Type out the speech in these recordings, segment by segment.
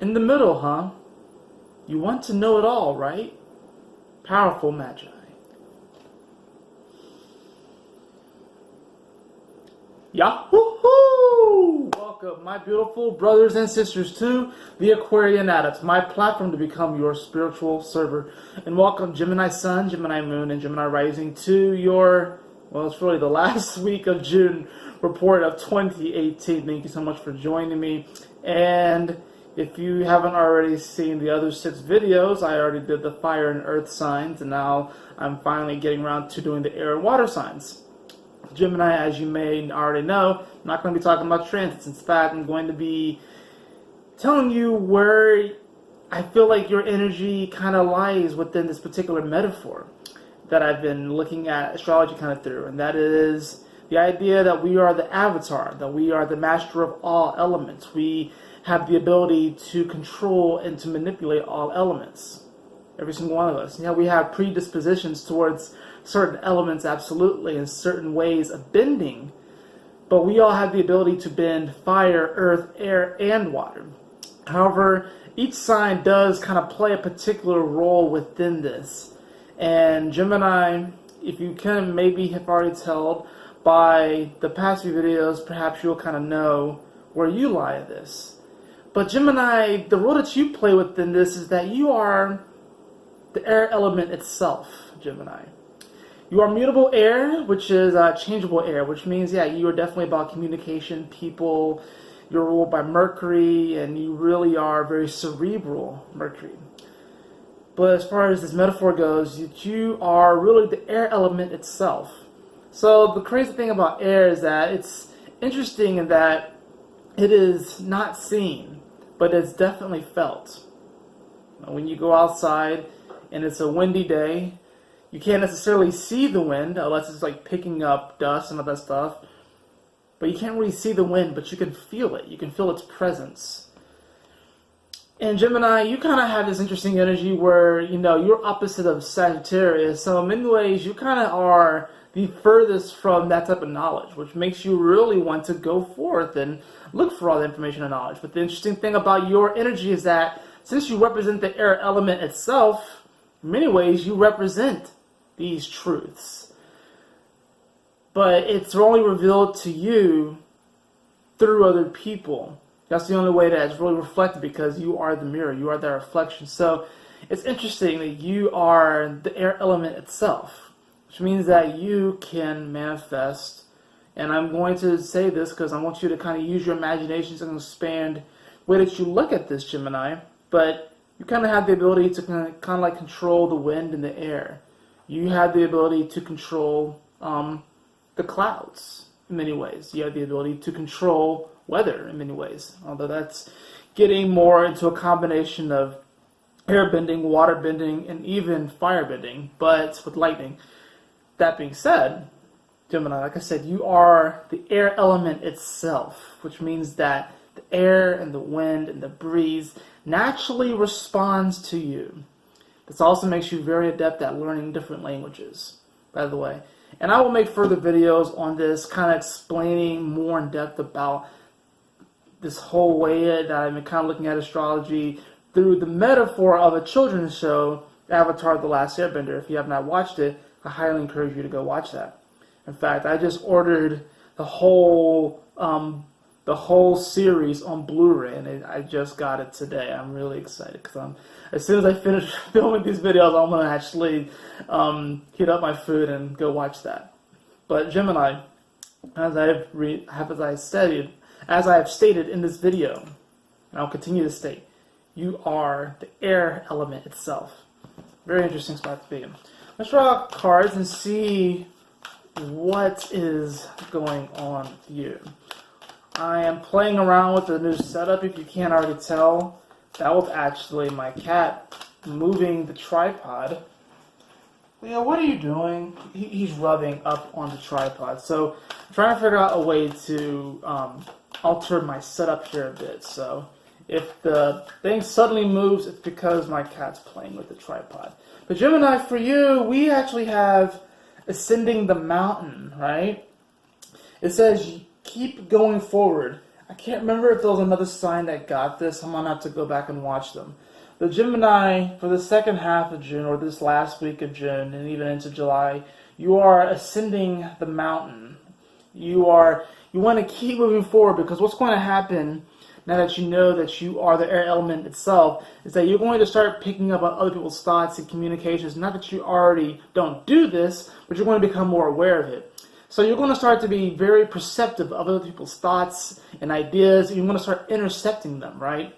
In the middle, huh? You want to know it all, right? Powerful Magi. Yahoo! Welcome, my beautiful brothers and sisters, to the Aquarian Adepts, my platform to become your spiritual server. And welcome, Gemini Sun, Gemini Moon, and Gemini Rising, to your, well, it's really the last week of June report of 2018. Thank you so much for joining me. And if you haven't already seen the other 6 videos, I already did the fire and earth signs, and now I'm finally getting around to doing the air and water signs. Gemini, as you may already know, I'm not going to be talking about transits. In fact, I'm going to be telling you where I feel like your energy kind of lies within this particular metaphor that I've been looking at astrology kind of through, and that is the idea that we are the avatar, that we are the master of all elements. We have the ability to control and to manipulate all elements. Every single one of us. Yeah, we have predispositions towards certain elements, absolutely, and certain ways of bending, but we all have the ability to bend fire, earth, air, and water. However, each sign does kind of play a particular role within this. And Gemini, if you can maybe have already told by the past few videos, perhaps you'll kind of know where you lie in this. But Gemini, the role that you play within this is that you are the air element itself, Gemini. You are mutable air, which is changeable air, which means, yeah, you are definitely about communication, people. You're ruled by Mercury, and you really are very cerebral Mercury. But as far as this metaphor goes, you are really the air element itself. So the crazy thing about air is that it's interesting in that it is not seen, but it's definitely felt. When you go outside and it's a windy day, you can't necessarily see the wind unless it's like picking up dust and all that stuff. But you can't really see the wind, but you can feel it. You can feel its presence. And Gemini, you kind of have this interesting energy where, you know, you're opposite of Sagittarius. So in many ways, you kind of are the furthest from that type of knowledge, which makes you really want to go forth and look for all the information and knowledge. But the interesting thing about your energy is that since you represent the air element itself, in many ways, you represent these truths. But it's only revealed to you through other people. That's the only way that it's really reflected, because you are the mirror, you are the reflection. So it's interesting that you are the air element itself, which means that you can manifest. And I'm going to say this because I want you to kind of use your imagination to expand the way that you look at this, Gemini. But you kind of have the ability to kind of like control the wind and the air. You have the ability to control the clouds in many ways. You have the ability to control weather in many ways, although that's getting more into a combination of air bending, water bending, and even fire bending, but with lightning. That being said, Gemini, like I said, you are the air element itself, which means that the air and the wind and the breeze naturally responds to you. This also makes you very adept at learning different languages, by the way. And I will make further videos on this, kind of explaining more in depth about this whole way that I've been kind of looking at astrology through the metaphor of a children's show, Avatar: The Last Airbender. If you have not watched it, I highly encourage you to go watch that. In fact, I just ordered the whole series on Blu-ray, and I just got it today. I'm really excited because as soon as I finish filming these videos, I'm going to actually heat up my food and go watch that. But Gemini, as I have stated in this video, and I'll continue to state, you are the air element itself. Very interesting spot to be in. Let's draw cards and see what is going on here. I am playing around with the new setup. If you can't already tell, that was actually my cat moving the tripod. Leo, what are you doing? He's rubbing up on the tripod. So I'm trying to figure out a way to alter my setup here a bit. So if the thing suddenly moves, it's because my cat's playing with the tripod. But Gemini, for you, we actually have ascending the mountain, right? It says keep going forward. I can't remember if there was another sign that got this. I'm going to have to go back and watch them. The Gemini, for the second half of June, or this last week of June, and even into July, you are ascending the mountain. You want to keep moving forward, because what's going to happen now that you know that you are the air element itself is that you're going to start picking up on other people's thoughts and communications. Not that you already don't do this, but you're going to become more aware of it. So you're going to start to be very perceptive of other people's thoughts and ideas, and you're going to start intercepting them, right?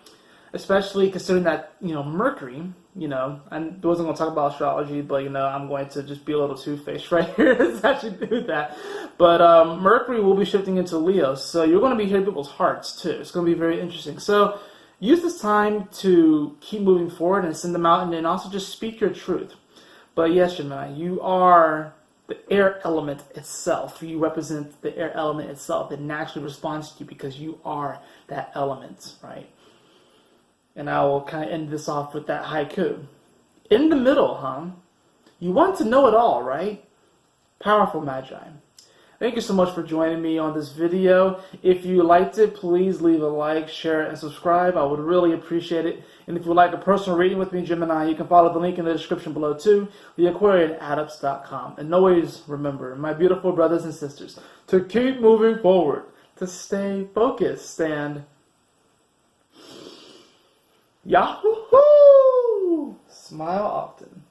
Especially considering that, Mercury, I wasn't going to talk about astrology, but, I'm going to just be a little two-faced right here to actually do that. But Mercury will be shifting into Leo, so you're going to be hearing people's hearts, too. It's going to be very interesting. So use this time to keep moving forward and ascend the mountain, and also just speak your truth. But yes, Gemini, you are the air element itself. You represent the air element itself. It naturally responds to you because you are that element, right? And I will kind of end this off with that haiku. In the middle, you want to know it all, right? Powerful Magi. Thank you so much for joining me on this video. If you liked it, please leave a like, share, and subscribe. I would really appreciate it. And if you would like a personal reading with me, Gemini, you can follow the link in the description below too, theAquarianAdepts.com. And always remember, my beautiful brothers and sisters, to keep moving forward, to stay focused, and Yahoo! Smile often.